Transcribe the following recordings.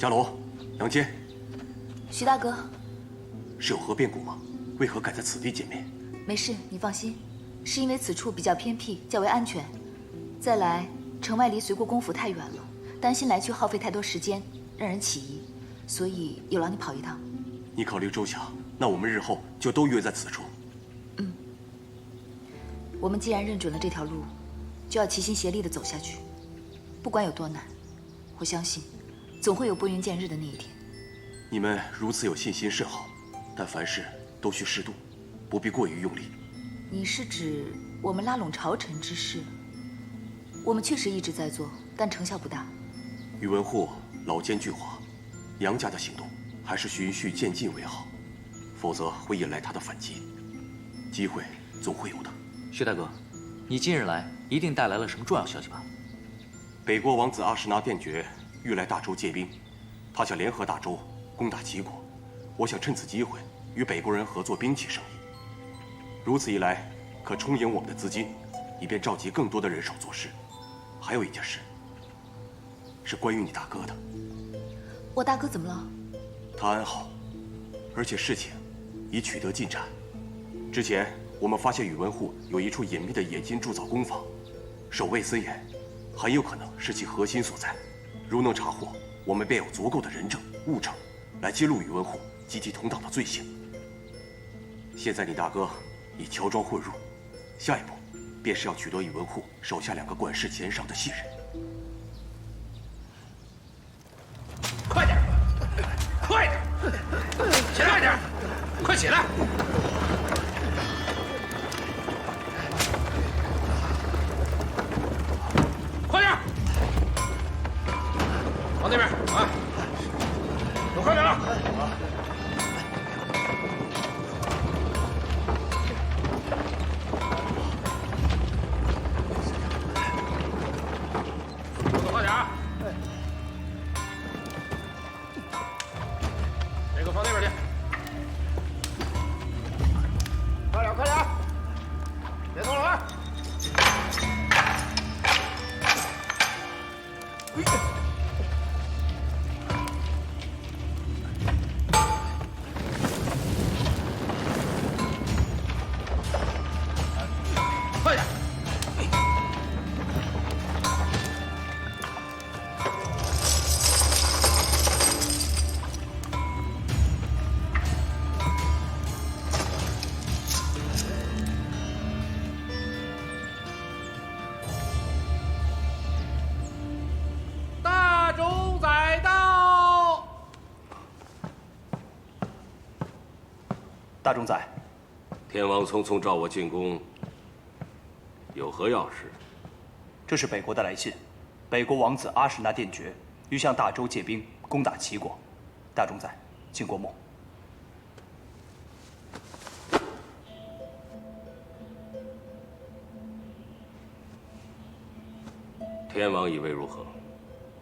家楼，杨坚，徐大哥，是有何变故吗？为何敢在此地见面？没事，你放心，是因为此处比较偏僻，较为安全。再来，城外离随国公府太远了，担心来去耗费太多时间，让人起疑，所以有劳你跑一趟。你考虑周详，那我们日后就都约在此处。嗯，我们既然认准了这条路，就要齐心协力地走下去。不管有多难，我相信，总会有拨云见日的那一天。你们如此有信心甚好，但凡事都需适度，不必过于用力。你是指我们拉拢朝臣之事？我们确实一直在做，但成效不大。宇文护老奸巨猾，杨家的行动还是循序渐进为好，否则会引来他的反击。机会总会有的。薛大哥，你今日来一定带来了什么重要消息吧？北国王子阿什纳殿爵欲来大周借兵，他想联合大周攻打齐国。我想趁此机会与北国人合作兵器生意，如此一来可充盈我们的资金，以便召集更多的人手做事。还有一件事，是关于你大哥的。我大哥怎么了？他安好，而且事情已取得进展。之前我们发现宇文护有一处隐秘的冶金铸造工坊，守卫森严，很有可能是其核心所在。如能查获，我们便有足够的人证物证来揭露宇文护及其同党的罪行。现在你大哥已乔装混入，下一步便是要取得宇文护手下2个管事监赏的信任。快点，快点，起来点，快起来！快点，往那边啊！都快点了！快点啊！这个放那边去。快点，快点，别动了啊！快点！大冢宰到！大冢宰，天王匆匆召我进宫，有何要事？这是北国的来信，北国王子阿史那殿爵欲向大周借兵攻打齐国。大冢宰，请过目。天王以为如何？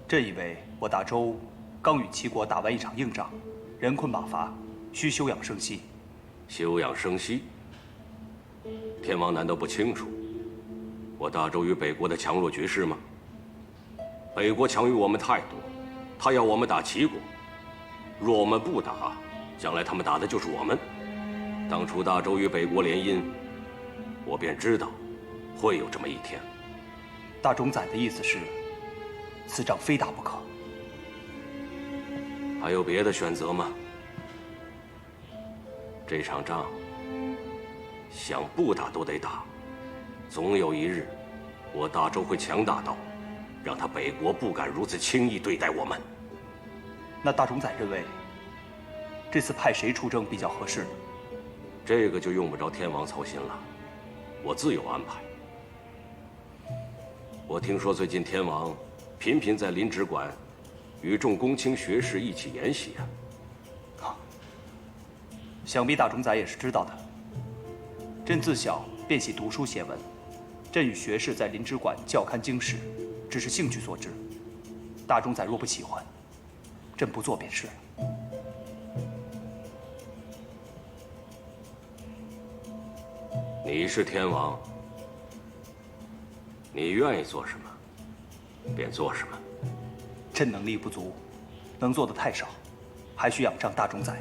朕以为我大周刚与齐国打完一场硬仗，人困马乏，需休养生息。休养生息？天王难道不清楚我大周与北国的强弱局势吗？北国强于我们太多，他要我们打齐国，若我们不打，将来他们打的就是我们。当初大周与北国联姻，我便知道会有这么一天。大冢宰的意思是，此仗非打不可。还有别的选择吗？这场仗，想不打都得打。总有一日，我大周会强大到，让他北国不敢如此轻易对待我们。那大冢宰认为，这次派谁出征比较合适？这个就用不着天王操心了，我自有安排。我听说最近天王频频在临直馆与众公卿学士一起研习啊。想必大冢宰也是知道的。朕自小便喜读书写文，朕与学士在临直馆校勘经史，只是兴趣所致。大冢宰若不喜欢，朕不做便是了。你是天王，你愿意做什么，便做什么。朕能力不足，能做的太少，还需仰仗大冢仔。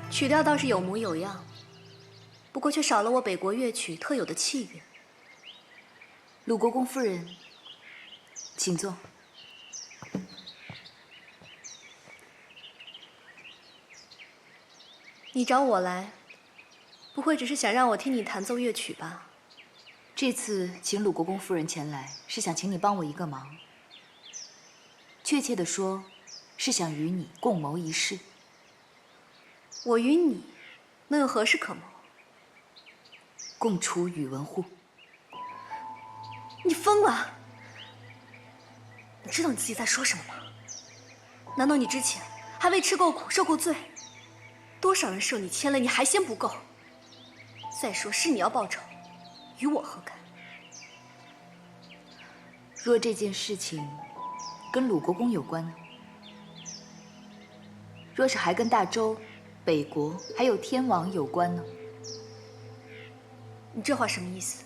曲调倒是有模有样，不过却少了我北国乐曲特有的气韵。鲁国公夫人，请坐。你找我来，不会只是想让我听你弹奏乐曲吧？这次请鲁国公夫人前来，是想请你帮我一个忙。确切地说，是想与你共谋一事。我与你能有何事可谋？共除宇文护。你疯了！你知道你自己在说什么吗？难道你之前还未吃够苦、受过罪？多少人受你牵累，你还嫌不够？再说是你要报仇，与我何干？若这件事情跟鲁国公有关呢？若是还跟大周、北国还有天王有关呢？你这话什么意思？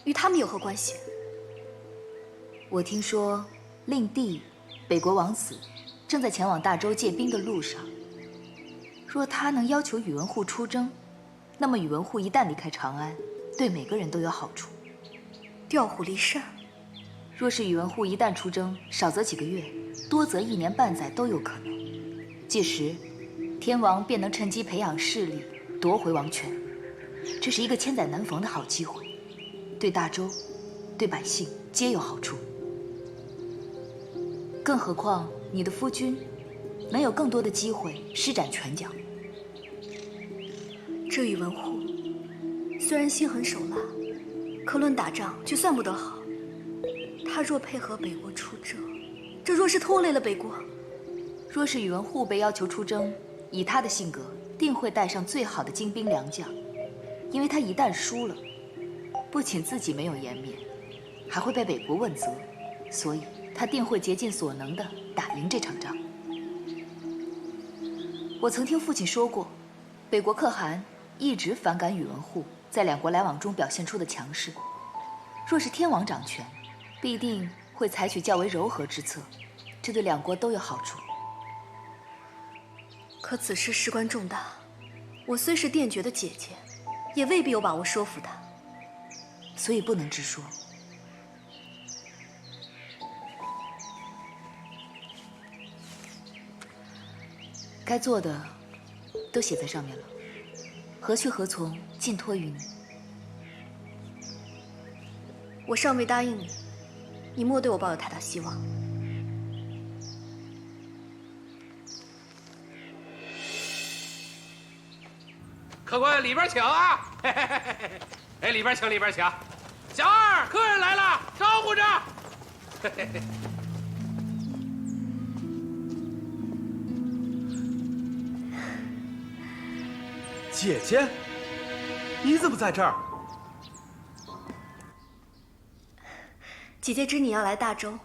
与他们有何关系？我听说，令弟、北国王子正在前往大周借兵的路上。若他能要求宇文护出征，那么宇文护一旦离开长安，对每个人都有好处。调虎离山。若是宇文护一旦出征，少则几个月，多则1年半载都有可能。届时，天王便能趁机培养势力，夺回王权。这是一个千载难逢的好机会，对大周、对百姓皆有好处。更何况你的夫君能有更多的机会施展拳脚。这宇文护虽然心狠手辣，可论打仗却算不得好。他若配合北国出征，这若是拖累了北国，若是宇文护被要求出征，以他的性格，定会带上最好的精兵良将，因为他一旦输了，不仅自己没有颜面，还会被北国问责，所以他定会竭尽所能地打赢这场仗。我曾听父亲说过，北国可汗一直反感宇文护在两国来往中表现出的强势。若是天王掌权，必定会采取较为柔和之策，这对两国都有好处。可此事事关重大，我虽是殿爵的姐姐，也未必有把握说服他，所以不能直说。该做的都写在上面了，何去何从，尽托于你。我尚未答应你，你莫对我抱有太大希望。客官里边请啊！嘿嘿嘿嘿，哎，里边请，里边请。小二，客人来了，招呼着。嘿嘿嘿。姐姐，你怎么在这儿？姐姐知你要来大周，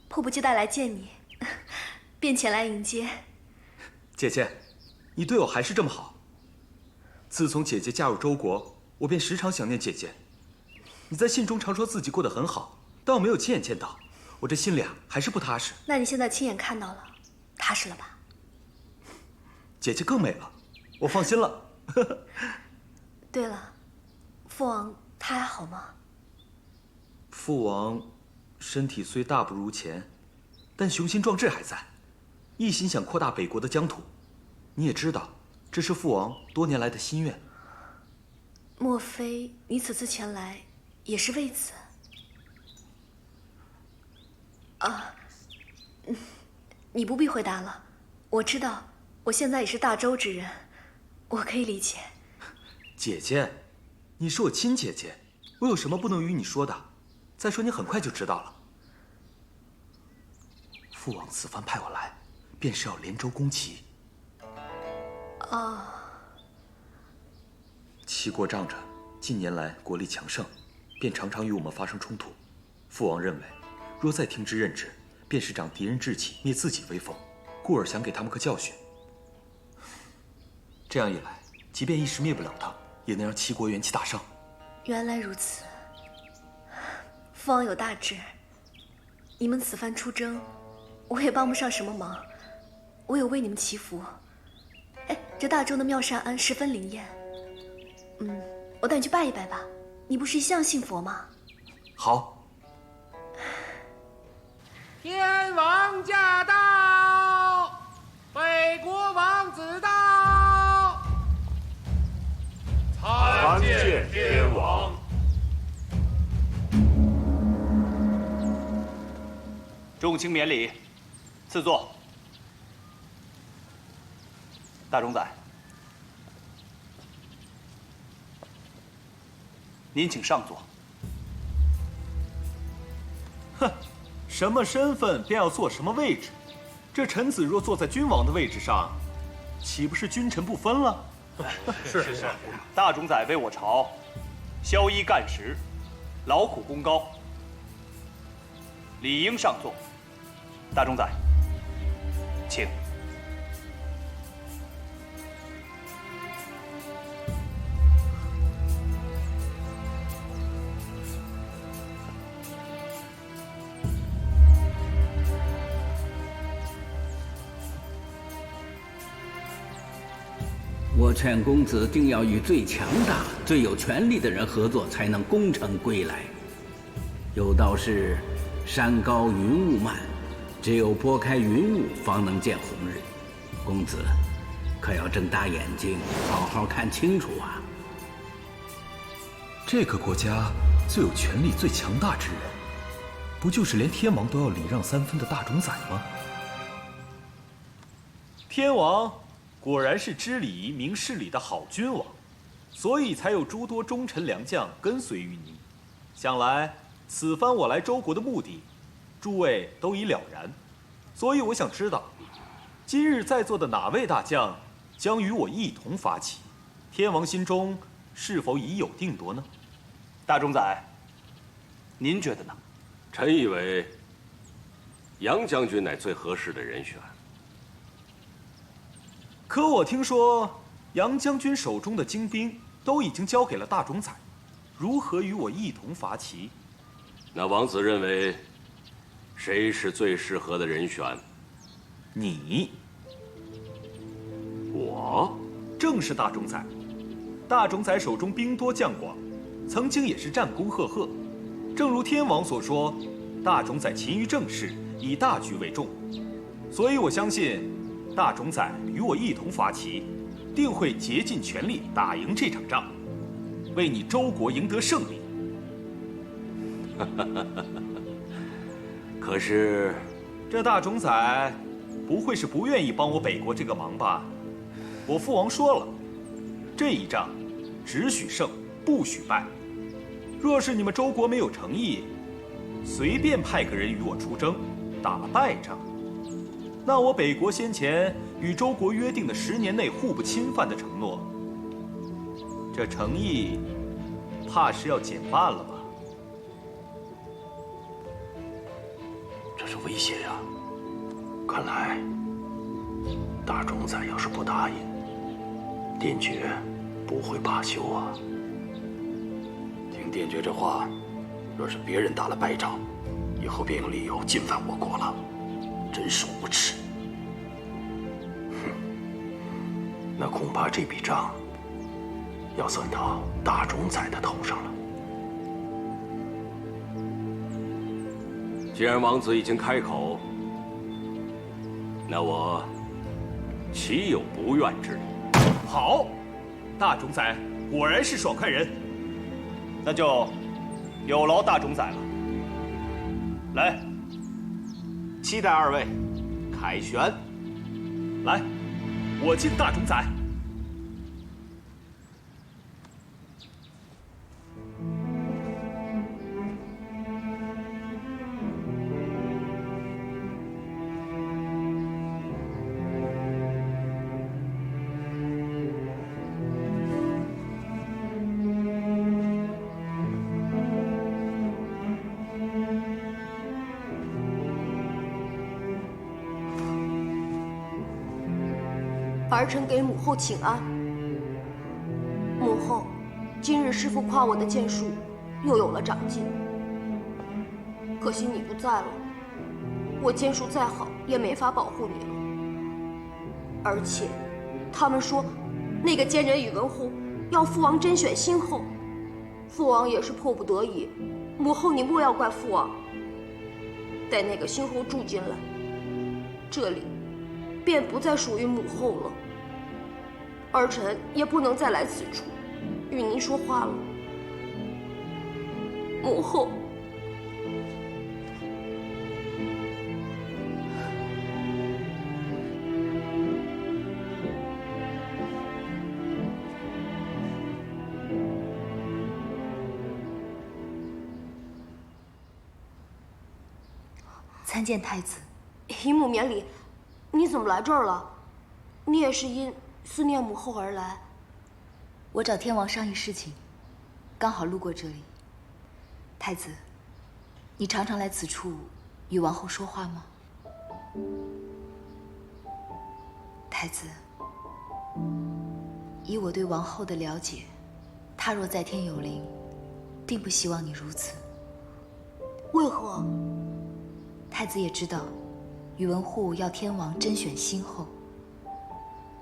迫不及待来见你，便前来迎接。姐姐，你对我还是这么好。自从姐姐嫁入周国，我便时常想念姐姐。你在信中常说自己过得很好，但我没有亲眼见到，我这心里还是不踏实。那你现在亲眼看到了，踏实了吧？姐姐更美了，我放心了。对了，父王他还好吗？父王身体虽大不如前，但雄心壮志还在，一心想扩大北国的疆土。你也知道，这是父王多年来的心愿。莫非你此次前来也是为此？啊，你不必回答了，我知道我现在也是大周之人，我可以理解。姐姐，你是我亲姐姐，我有什么不能与你说的？再说你很快就知道了。父王此番派我来，便是要连州攻齐。齐国仗着近年来国力强盛，便常常与我们发生冲突。父王认为，若再听之任之，便是长敌人志气，灭自己威风，故而想给他们个教训。这样一来，即便一时灭不了他，也能让齐国元气大伤。原来如此，父王有大志。你们此番出征，我也帮不上什么忙，我有为你们祈福。哎，这大周的妙善庵十分灵验，我带你去拜一拜吧。你不是一向信佛吗？好。天王驾到，北国王子到，参见天王。众卿免礼，赐座。大冢宰，您请上座。哼，什么身份便要坐什么位置？这臣子若坐在君王的位置上，岂不是君臣不分了？是。大冢宰为我朝宵衣干食，劳苦功高，理应上座。大冢宰，请。我劝公子定要与最强大、最有权力的人合作，才能功成归来。有道是，山高云雾漫，只有拨开云雾，方能见红日。公子，可要睁大眼睛，好好看清楚啊！这个国家最有权力、最强大之人，不就是连天王都要礼让3分的大冢宰吗？天王果然是知礼仪、明事理的好君王，所以才有诸多忠臣良将跟随于你。想来此番我来周国的目的，诸位都已了然，所以我想知道，今日在座的哪位大将将与我一同发起？天王心中是否已有定夺呢？大冢宰，您觉得呢？臣以为杨将军乃最合适的人选。可我听说，杨将军手中的精兵都已经交给了大冢宰，如何与我一同伐齐？那王子认为，谁是最适合的人选？你。我？正是大冢宰。大冢宰手中兵多将广，曾经也是战功赫赫。正如天王所说，大冢宰勤于政事，以大局为重。所以我相信，大冢宰与我一同伐齐，定会竭尽全力打赢这场仗，为你周国赢得胜利。可是，这大冢宰不会是不愿意帮我北国这个忙吧？我父王说了，这一仗只许胜，不许败。若是你们周国没有诚意，随便派个人与我出征，打了败仗，那我北国先前与周国约定的10年内互不侵犯的承诺，这诚意怕是要减半了吧？这是威胁呀！看来大冢宰要是不答应，殿爵不会罢休啊。听殿爵这话，若是别人打了败仗，以后便有理由进犯我国了，真是无耻。哼，那恐怕这笔账要算到大冢宰的头上了。既然王子已经开口，那我岂有不愿之理？好，大冢宰果然是爽快人，那就有劳大冢宰了。来，期待二位凯旋。来。我敬大冢宰。儿臣给母后请安。母后，今日师父夸我的剑术又有了长进，可惜你不在了，我剑术再好也没法保护你了。而且，他们说，那个奸人宇文护要父王甄选新后，父王也是迫不得已。母后，你莫要怪父王。待那个新后住进来，这里便不再属于母后了。儿臣也不能再来此处与您说话了。母后，参见太子。姨母免礼，你怎么来这儿了？你也是因思念母后而来。我找天王商议事情，刚好路过这里。太子，你常常来此处与王后说话吗？太子，以我对王后的了解，她若在天有灵，并不希望你如此。为何？太子也知道，宇文护要天王甄选新后。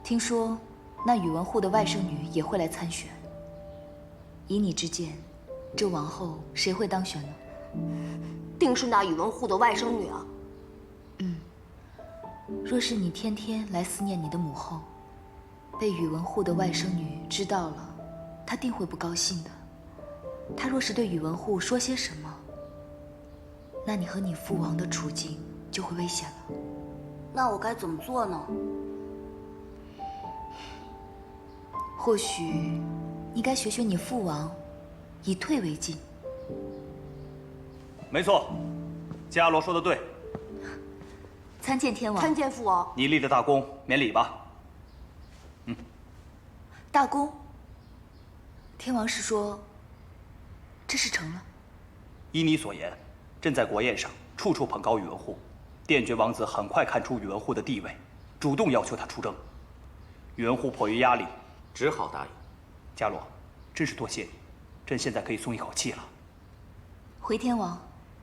听说，那宇文护的外甥女也会来参选。以你之见，这王后谁会当选呢？定是那宇文护的外甥女啊。若是你天天来思念你的母后，被宇文护的外甥女知道了，她定会不高兴的。她若是对宇文护说些什么，那你和你父王的处境就会危险了。那我该怎么做呢？或许你该学学你父王，以退为进。没错，伽罗说的对。参见天王。参见父王。你立了大功，免礼吧。大功。天王是说，这事成了？依你所言，朕在国宴上处处捧高宇文护，殿爵王子很快看出宇文护的地位，主动要求他出征。宇文护迫于压力，只好答应。伽罗，真是多谢你，朕现在可以松一口气了。回天王，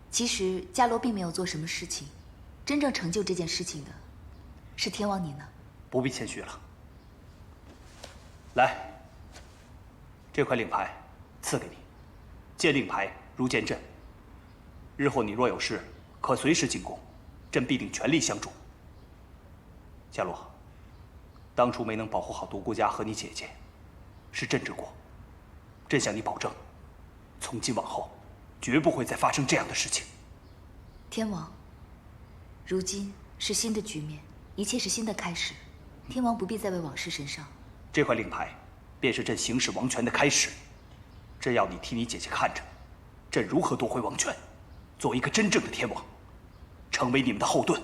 其实伽罗并没有做什么事情，真正成就这件事情的，是天王你呢。不必谦虚了。来，这块令牌赐给你，见令牌如见朕。日后你若有事，可随时进宫，朕必定全力相助。伽罗，当初没能保护好独孤家和你姐姐，是朕之过。朕向你保证，从今往后，绝不会再发生这样的事情。天王，如今是新的局面，一切是新的开始，天王不必再为往事神伤。这块令牌，便是朕行使王权的开始。朕要你替你姐姐看着，朕如何夺回王权，做一个真正的天王，成为你们的后盾。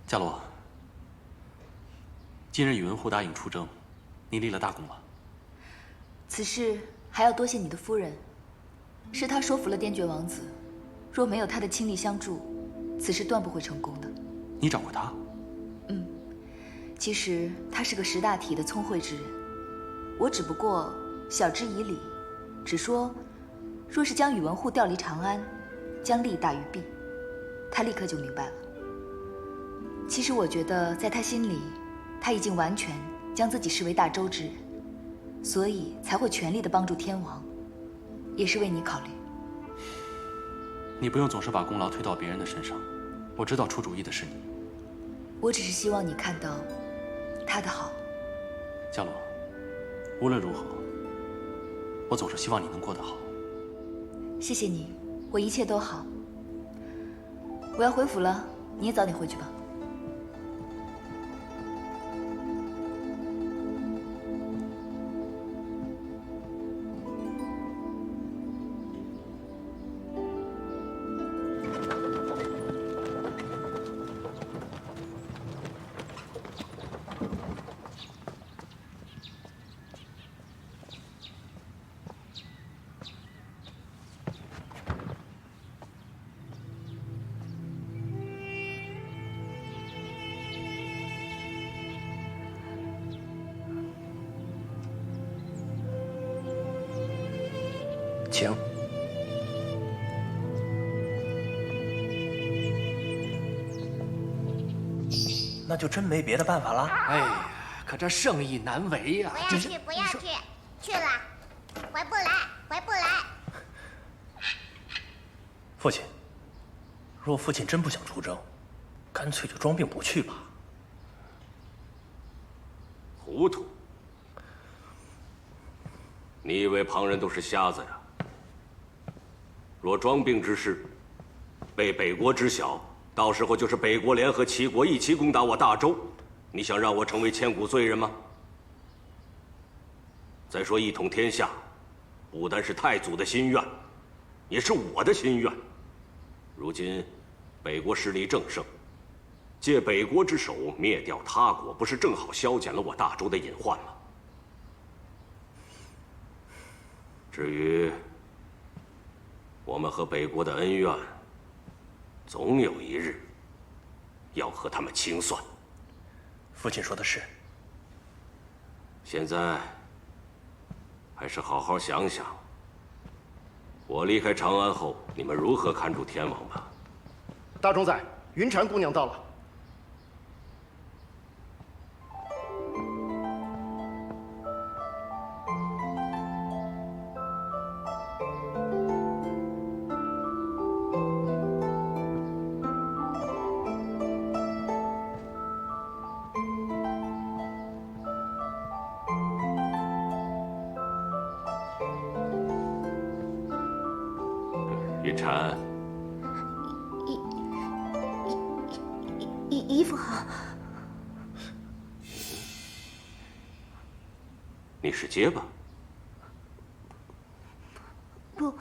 伽罗，今日宇文护答应出征，你立了大功了。此事还要多谢你的夫人，是她说服了殿爵王子，若没有她的倾力相助，此事断不会成功的。你找过他？其实他是个识大体的聪慧之人，我只不过晓之以理，只说若是将宇文护调离长安，将利大于弊，他立刻就明白了。其实我觉得在他心里，他已经完全将自己视为大周之人，所以才会全力的帮助天王，也是为你考虑。你不用总是把功劳推到别人的身上，我知道出主意的是你。我只是希望你看到他的好。伽罗，无论如何，我总是希望你能过得好。谢谢你，我一切都好。我要回府了，你也早点回去吧。请。那就真没别的办法了。哎呀，可这盛意难为呀！不要去，不要去，去了，回不来，回不来。父亲，若父亲真不想出征，干脆就装病不去吧。糊涂！你以为旁人都是瞎子呀？若装病之事被北国知晓，到时候就是北国联合齐国一起攻打我大周，你想让我成为千古罪人吗？再说一统天下，不单是太祖的心愿，也是我的心愿。如今北国势力正盛，借北国之手灭掉他国，不是正好消减了我大周的隐患吗？至于我们和北国的恩怨，总有一日要和他们清算。父亲说的是。现在还是好好想想，我离开长安后，你们如何看住天王吧。大冢仔，云禅姑娘到了。云禅，衣服好。你是结巴？不，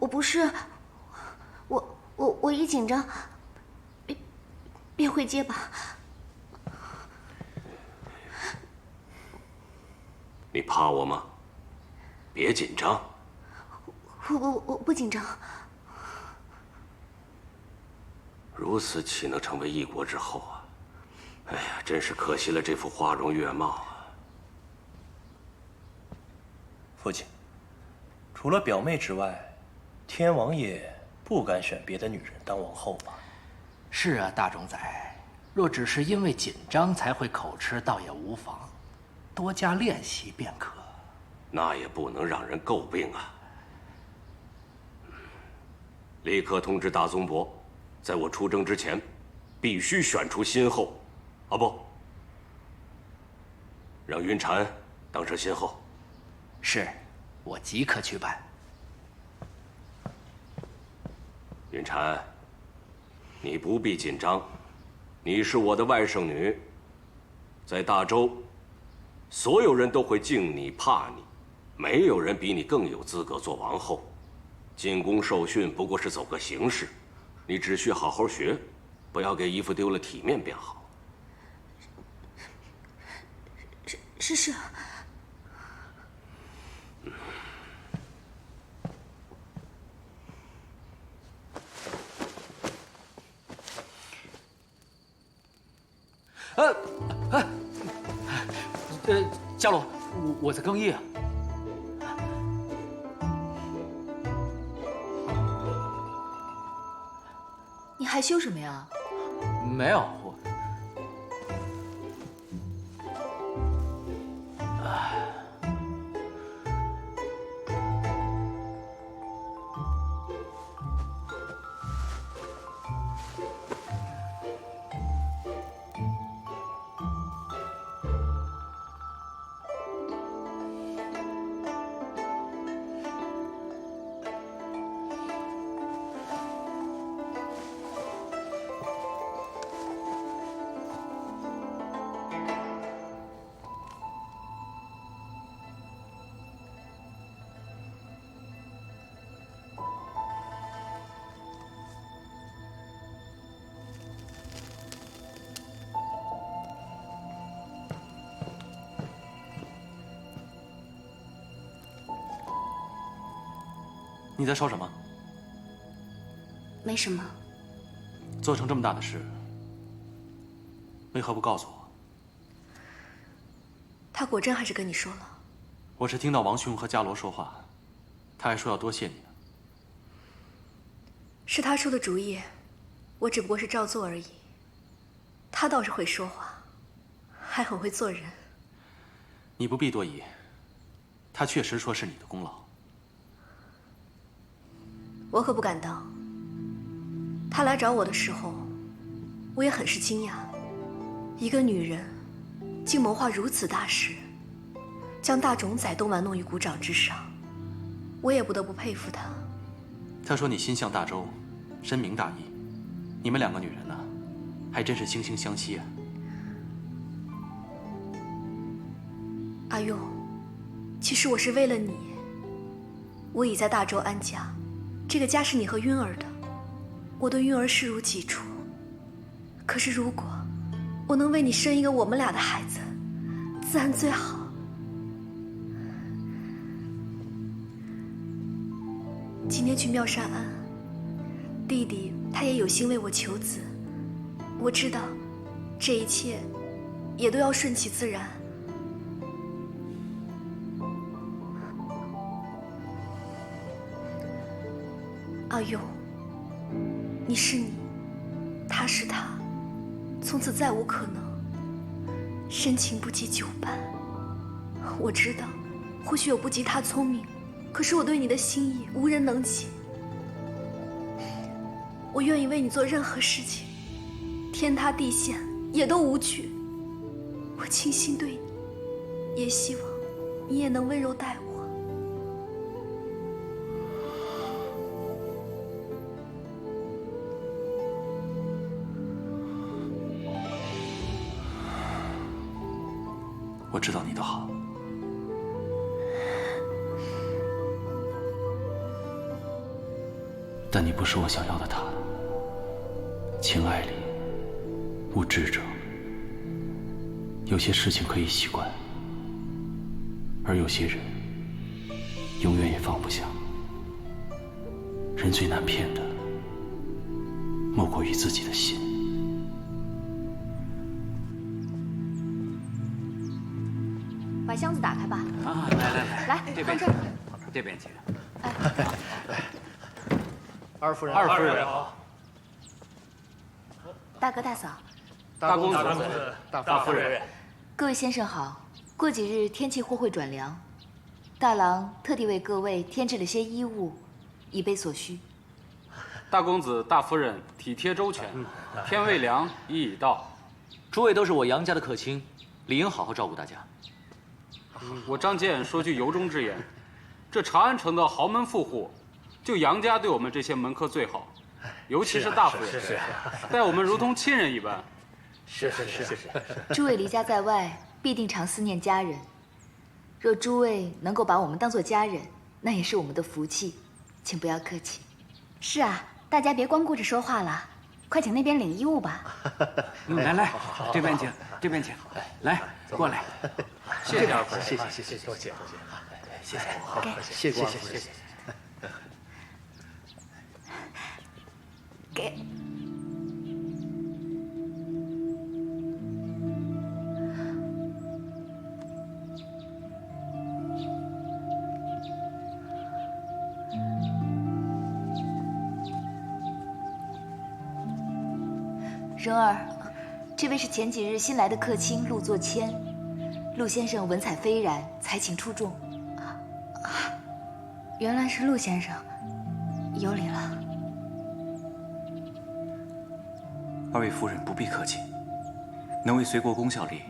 我不是，我一紧张，便会结巴。你怕我吗？别紧张。我不紧张。如此岂能成为一国之后啊？哎呀，真是可惜了这副花容月貌啊！父亲，除了表妹之外，天王爷不敢选别的女人当王后吧？是啊，大冢仔，若只是因为紧张才会口吃，倒也无妨，多加练习便可。那也不能让人诟病啊！立刻通知大宗伯，在我出征之前，必须选出新后。啊不，让云禅当上新后。是，我即刻去办。云禅，你不必紧张，你是我的外甥女，在大周，所有人都会敬你怕你，没有人比你更有资格做王后。进宫受训不过是走个形式，你只需好好学，不要给衣服丢了体面便好。是。家龙，我在更衣啊。你害羞什么呀？没有，你在烧什么？没什么。做成这么大的事，为何不告诉我？他果真还是跟你说了。我是听到王兄和伽罗说话，他还说要多谢你呢。是他出的主意，我只不过是照做而已。他倒是会说话，还很会做人。你不必多疑，他确实说是你的功劳。我可不敢当。他来找我的时候，我也很是惊讶，一个女人竟谋划如此大事，将大冢仔都玩弄于股掌之上，我也不得不佩服他。他说你心向大周，深明大义，你们两个女人呢，还真是惺惺相惜啊。阿佑，其实我是为了你。我已在大周安家，这个家是你和晕儿的，我对晕儿视如己出。可是如果我能为你生一个我们俩的孩子，自然最好。今天去妙善庵，弟弟他也有心为我求子，我知道这一切也都要顺其自然。阿勇，你是你，他是他，从此再无可能。深情不及久伴。我知道，或许我不及他聪明，可是我对你的心意无人能及。我愿意为你做任何事情，天塌地陷也都无惧。我倾心对你，也希望你也能温柔待我。我知道你的好，但你不是我想要的他。情爱里无智者，有些事情可以习惯，而有些人永远也放不下。人最难骗的，莫过于自己的心。把箱子打开吧。啊，来，来，这边请，这边请。二夫人，二夫人好。大哥大嫂，大公子，大夫人，各位先生好。过几日天气或会转凉，大郎特地为各位添置了些衣物，以备所需。大公子、大夫人体贴周全，天未凉，已已到。诸位都是我杨家的客卿，理应好好照顾大家。我张健说句由衷之言，这长安城的豪门富户，就杨家对我们这些门客最好，尤其是大夫人，待我们如同亲人一般。是。诸位离家在外，必定常思念家人。若诸位能够把我们当作家人，那也是我们的福气，请不要客气。是啊，大家别光顾着说话了，快请那边领衣物吧。来，这边请，这边请，来，过来。谢谢二夫人，谢谢，多谢，谢谢，谢谢。给。蓉儿，这位是前几日新来的客卿陆作谦。陆先生文采斐然，才情出众。原来是陆先生，有礼了。二位夫人不必客气，能为隋国公效力，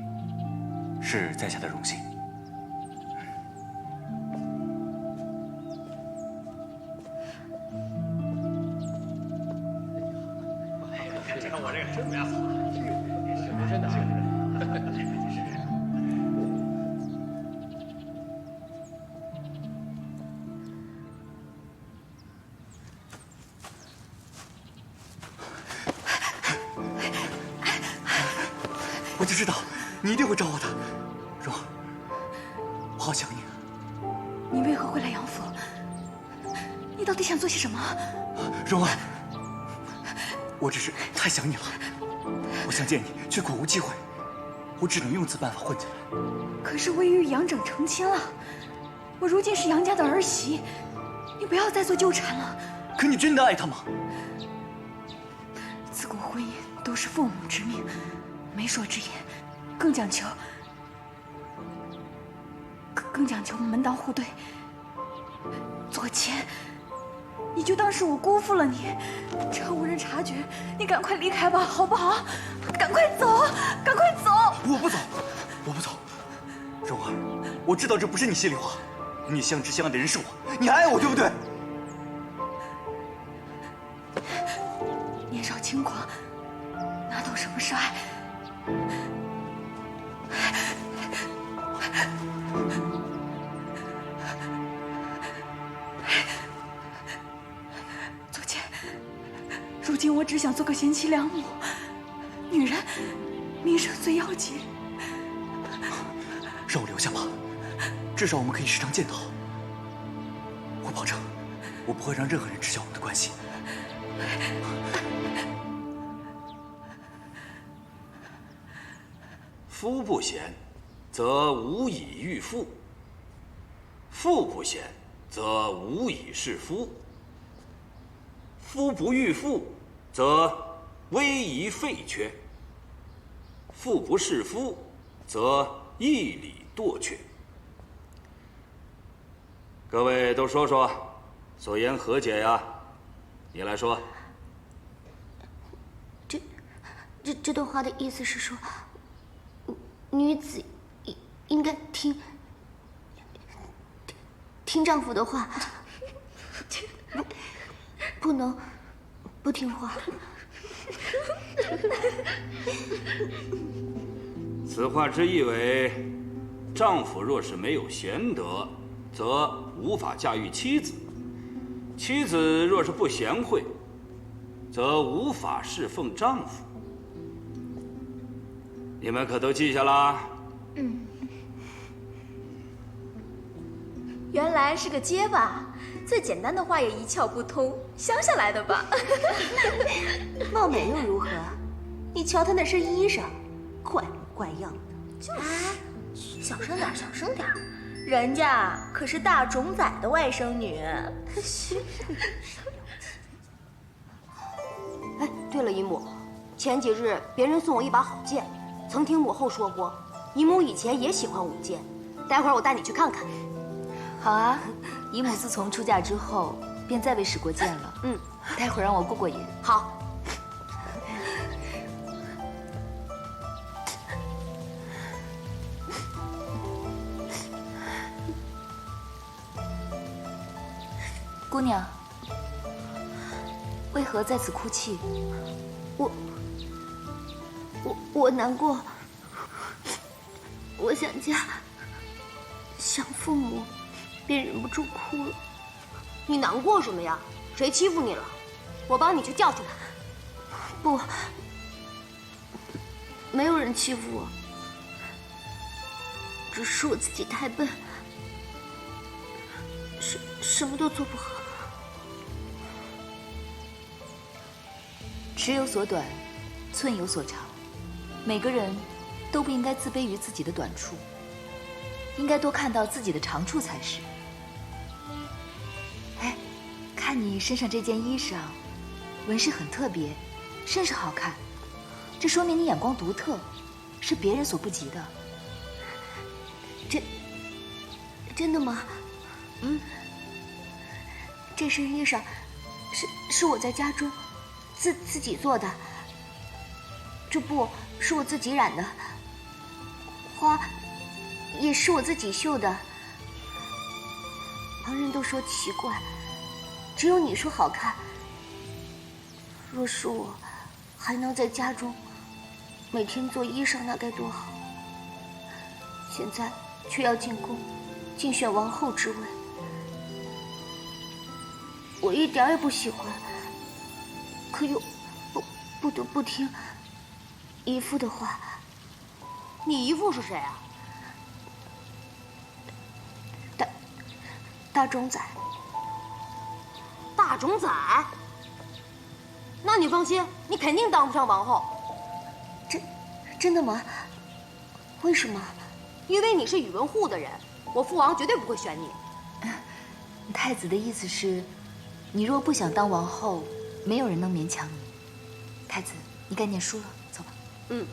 是在下的荣幸。看我这个真没错，真的。我就知道你一定会找我的，蓉儿，我好想你啊。你为何会来杨府？你到底想做些什么？蓉儿，我只是太想你了，我想见你却苦无机会，我只能用此办法混进来。可是我已与杨整成亲了，我如今是杨家的儿媳，你不要再做纠缠了。可你真的爱他吗？自古婚姻都是父母之命，媒妁之言，更讲求门当户对。左迁，你就当是我辜负了你，只要无人察觉，你赶快离开吧，好不好？赶快走，赶快走！我不走，我不走。蓉儿，我知道这不是你心里话，你相知相爱的人是我，你还爱我，对不对？年少轻狂，哪懂什么是爱？左迁，如今我只想做个贤妻良母，女人名声最要紧。让我留下吧，至少我们可以时常见到。我保证，我不会让任何人知晓我们的关系。夫不贤，则无以育妇；妇不贤，则无以事夫。夫不育妇，则危仪废缺；妇不事夫，则义理堕却。各位都说说，所言何解呀？你来说。这段话的意思是说，女子应该听丈夫的话，不能不听话。此话之意为，丈夫若是没有贤德，则无法驾驭妻子；妻子若是不贤惠，则无法侍奉丈夫。你们可都记下啦？原来是个结巴，最简单的话也一窍不通，乡下来的吧？貌美又如何？你瞧她那身衣裳，怪模怪样的。就是，小声点，小声点，人家可是大冢仔的外甥女。哎，对了，姨母，前几日别人送我一把好剑，曾听母后说过，姨母以前也喜欢舞剑，待会儿我带你去看看。好啊，姨母自从出嫁之后便再未使过剑了。待会儿让我过过瘾。好。姑娘，为何在此哭泣？我难过，我想家，想父母，便忍不住哭了。你难过什么呀？谁欺负你了？我帮你去教训他。不，没有人欺负我，只是我自己太笨，什么都做不好。尺有所短，寸有所长。每个人都不应该自卑于自己的短处，应该多看到自己的长处才是。哎，看你身上这件衣裳，纹饰很特别，甚是好看。这说明你眼光独特，是别人所不及的。真的吗？这身衣裳是我在家中自己做的，这布是我自己染的，花也是我自己绣的。旁人都说奇怪，只有你说好看。若是我还能在家中每天做衣裳，那该多好！现在却要进宫竞选王后之位，我一点也不喜欢，可又不得不听姨父的话。你姨父是谁啊？大冢仔。大冢宰？那你放心，你肯定当不上王后。真的吗？为什么？因为你是宇文护的人，我父王绝对不会选你。太子的意思是，你若不想当王后，没有人能勉强你。太子，你该念书了，走吧。嗯。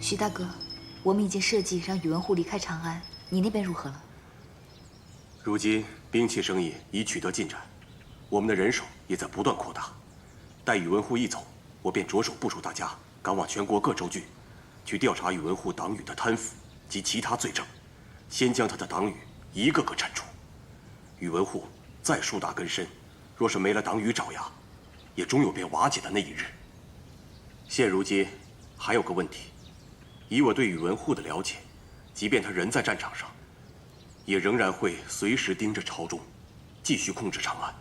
徐大哥，我们已经设计让宇文护离开长安，你那边如何了？如今兵器生意已取得进展，我们的人手也在不断扩大。待宇文护一走，我便着手部署大家赶往全国各州郡，去调查宇文护党羽的贪腐及其他罪证，先将他的党羽一个个铲除。宇文护再树大根深，若是没了党羽爪牙，也终有变瓦解的那一日。现如今还有个问题，以我对宇文护的了解，即便他人在战场上，也仍然会随时盯着朝中，继续控制长安。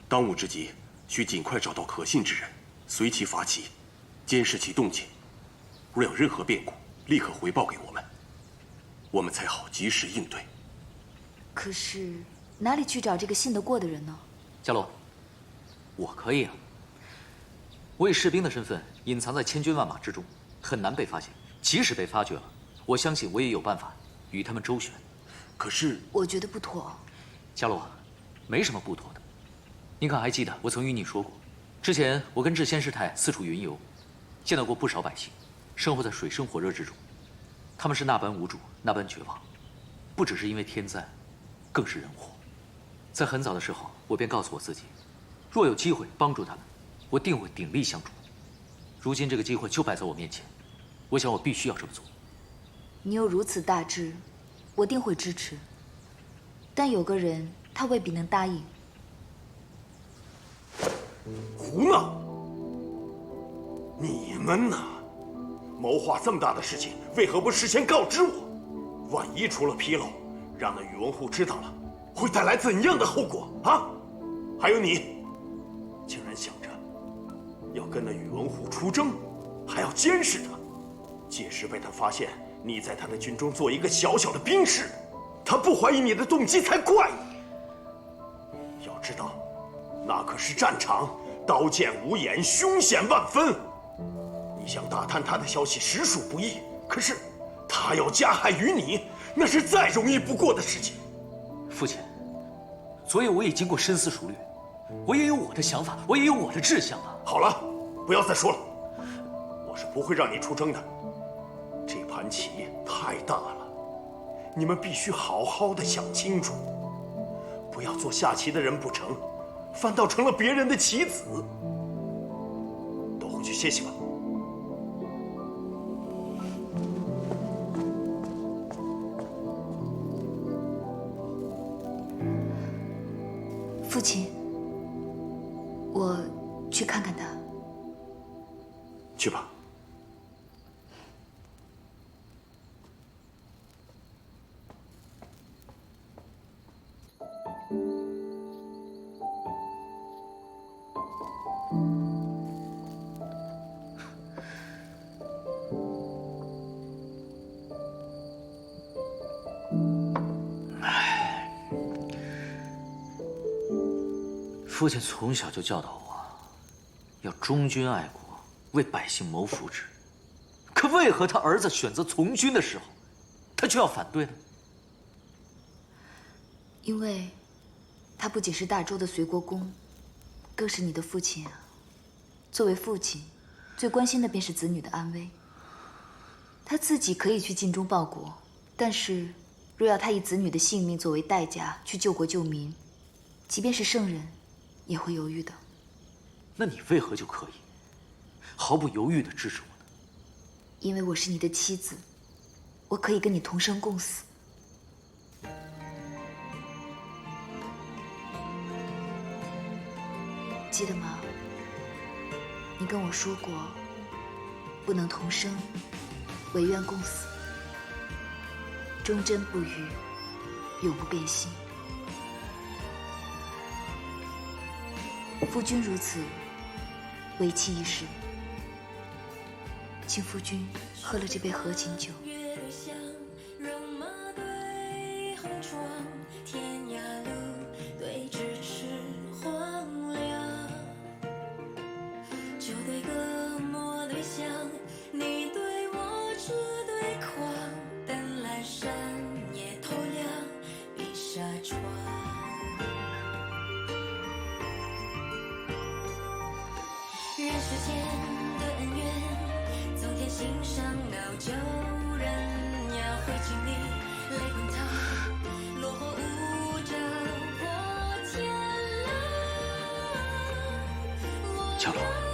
当务之急，需尽快找到可信之人，随其发起，监视其动静。若有任何变故，立刻回报给我们，我们才好及时应对。可是哪里去找这个信得过的人呢？伽罗，我可以啊。我以士兵的身份隐藏在千军万马之中，很难被发现。即使被发觉了，我相信我也有办法与他们周旋。可是我觉得不妥。伽罗，没什么不妥的。你可还记得我曾与你说过，之前我跟智仙师太四处云游，见到过不少百姓，生活在水深火热之中，他们是那般无助，那般绝望，不只是因为天灾，更是人祸。在很早的时候，我便告诉我自己，若有机会帮助他们，我定会鼎力相助。如今这个机会就摆在我面前，我想我必须要这么做。你有如此大志，我定会支持。但有个人，他未必能答应。胡闹！你们呐，谋划这么大的事情，为何不事先告知我？万一出了纰漏，让那宇文护知道了，会带来怎样的后果啊？还有你，竟然想着要跟那宇文护出征，还要监视他。届时被他发现你在他的军中做一个小小的兵士，他不怀疑你的动机才怪呢。要知道，那可是战场，刀剑无眼，凶险万分。你想打探他的消息实属不易，可是他要加害于你，那是再容易不过的事情。父亲，所以我也经过深思熟虑，我也有我的想法，我也有我的志向啊。好了，不要再说了，我是不会让你出征的。这盘棋太大了，你们必须好好的想清楚，不要做下棋的人不成，反倒成了别人的棋子。都回去歇息吧。父亲，我去看看他。去吧。父亲从小就教导我，要忠君爱国，为百姓谋福祉。可为何他儿子选择从军的时候，他却要反对呢？因为，他不仅是大周的随国公，更是你的父亲啊。作为父亲，最关心的便是子女的安危。他自己可以去尽忠报国，但是，若要他以子女的性命作为代价去救国救民，即便是圣人，也会犹豫的。那你为何就可以毫不犹豫地支持我呢？因为我是你的妻子，我可以跟你同生共死。记得吗？你跟我说过，不能同生，唯愿共死，忠贞不渝，永不变心。夫君如此，为妻一世，请夫君喝了这杯合卺酒。霜，天涯路，对咫尺荒凉。酒对歌，莫对香，你对我痴对狂，等阑珊夜透亮，闭纱窗。人世间的恩怨，总填心上熬旧人呀，会经历泪滚烫，落魄无着破天浪。小龙。